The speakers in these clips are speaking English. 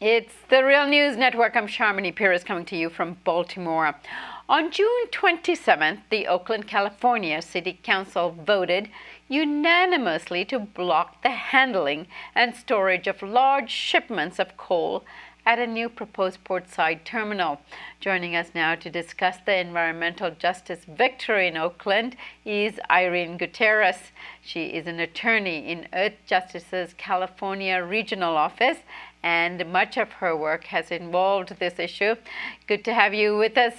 It's the Real News Network. I'm Sharmini Pires coming to you from Baltimore. On June 27th, the Oakland, California City Council voted unanimously to block the handling and storage of large shipments of coal at a new proposed portside terminal. Joining us now to discuss the environmental justice victory in Oakland is Irene Gutierrez. She is an attorney in Earthjustice's California Regional Office, and much of her work has involved this issue. Good to have you with us.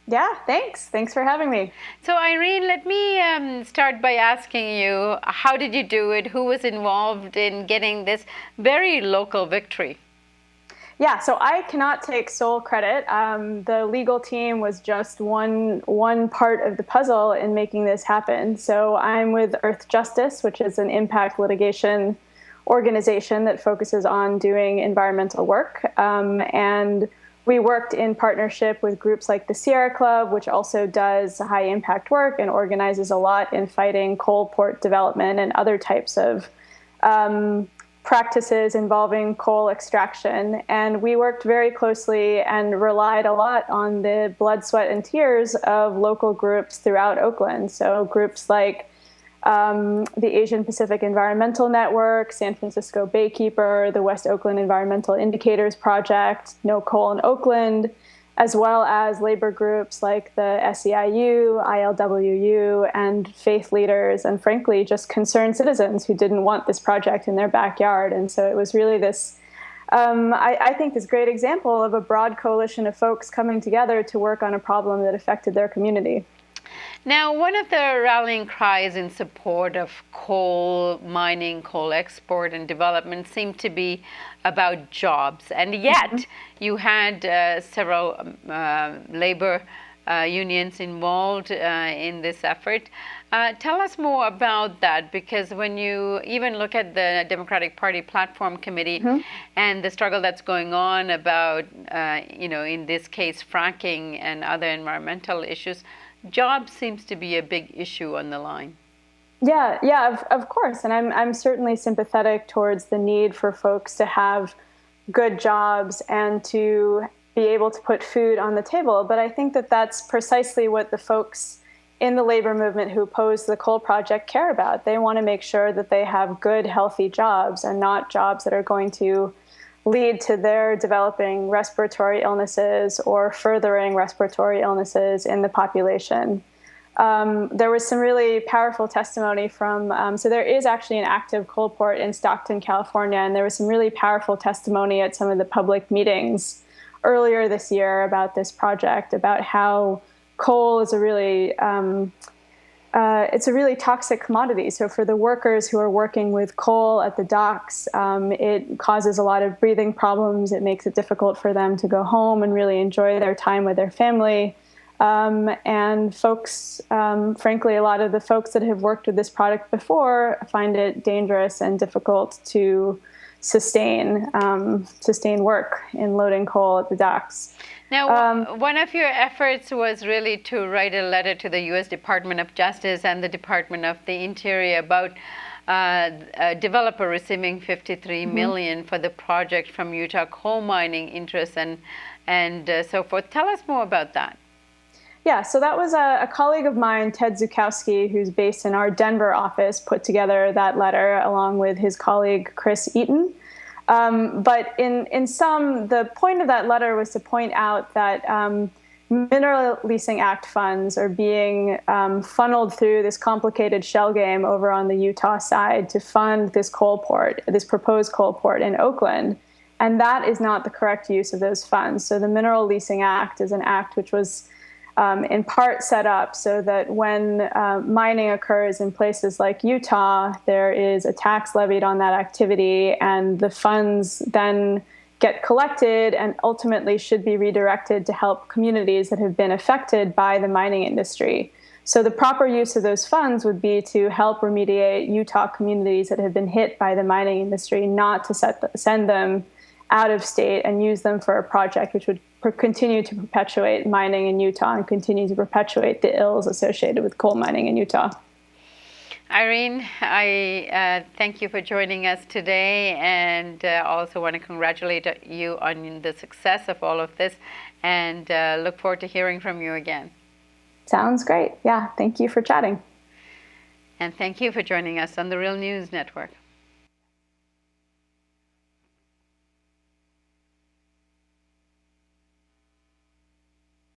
Yeah, thanks. Thanks for having me. So Irene, let me start by asking you, how did you do it? Who was involved in getting this very local victory? Yeah, so I cannot take sole credit. The legal team was just one part of the puzzle in making this happen. So I'm with Earthjustice, which is an impact litigation organization that focuses on doing environmental work. And we worked in partnership with groups like the Sierra Club, which also does high impact work and organizes a lot in fighting coal port development and other types of practices involving coal extraction. And we worked very closely and relied a lot on the blood, sweat, and tears of local groups throughout Oakland. So groups like the Asian Pacific Environmental Network, San Francisco Baykeeper, the West Oakland Environmental Indicators Project, No Coal in Oakland, as well as labor groups like the SEIU, ILWU, and faith leaders, and frankly, just concerned citizens who didn't want this project in their backyard. And so it was really this, I think, this great example of a broad coalition of folks coming together to work on a problem that affected their community. Now, one of the rallying cries in support of coal mining, coal export and development seemed to be about jobs. And yet you had several labor unions involved in this effort. Tell us more about that, because when you even look at the Democratic Party Platform Committee and the struggle that's going on about, in this case, fracking and other environmental issues, jobs seems to be a big issue on the line. Yeah, of course. And I'm certainly sympathetic towards the need for folks to have good jobs and to be able to put food on the table. But I think that that's precisely what the folks in the labor movement who oppose the coal project care about. They want to make sure that they have good, healthy jobs and not jobs that are going to lead to their developing respiratory illnesses or furthering respiratory illnesses in the population. There was some really powerful testimony from, so there is actually an active coal port in Stockton, California, and there was some really powerful testimony at some of the public meetings earlier this year about this project, about how coal is a really it's a really toxic commodity. So for the workers who are working with coal at the docks, it causes a lot of breathing problems. It makes it difficult for them to go home and really enjoy their time with their family. And folks, frankly, a lot of the folks that have worked with this product before find it dangerous and difficult to sustain work in loading coal at the docks. Now, one of your efforts was really to write a letter to the U.S. Department of Justice and the Department of the Interior about a developer receiving $53 million for the project from Utah coal mining interests and so forth. Tell us more about that. Yeah, so that was a colleague of mine, Ted Zukowski, who's based in our Denver office, put together that letter along with his colleague, Chris Eaton. But in sum, the point of that letter was to point out that Mineral Leasing Act funds are being funneled through this complicated shell game over on the Utah side to fund this coal port, this proposed coal port in Oakland. And that is not the correct use of those funds. So the Mineral Leasing Act is an act which was in part set up so that when mining occurs in places like Utah, there is a tax levied on that activity, and the funds then get collected and ultimately should be redirected to help communities that have been affected by the mining industry. So the proper use of those funds would be to help remediate Utah communities that have been hit by the mining industry, not to send them out of state and use them for a project which would continue to perpetuate mining in Utah and continue to perpetuate the ills associated with coal mining in Utah. Irene, I thank you for joining us today, and also want to congratulate you on the success of all of this, and look forward to hearing from you again. Sounds great. Yeah, thank you for chatting. And thank you for joining us on the Real News Network.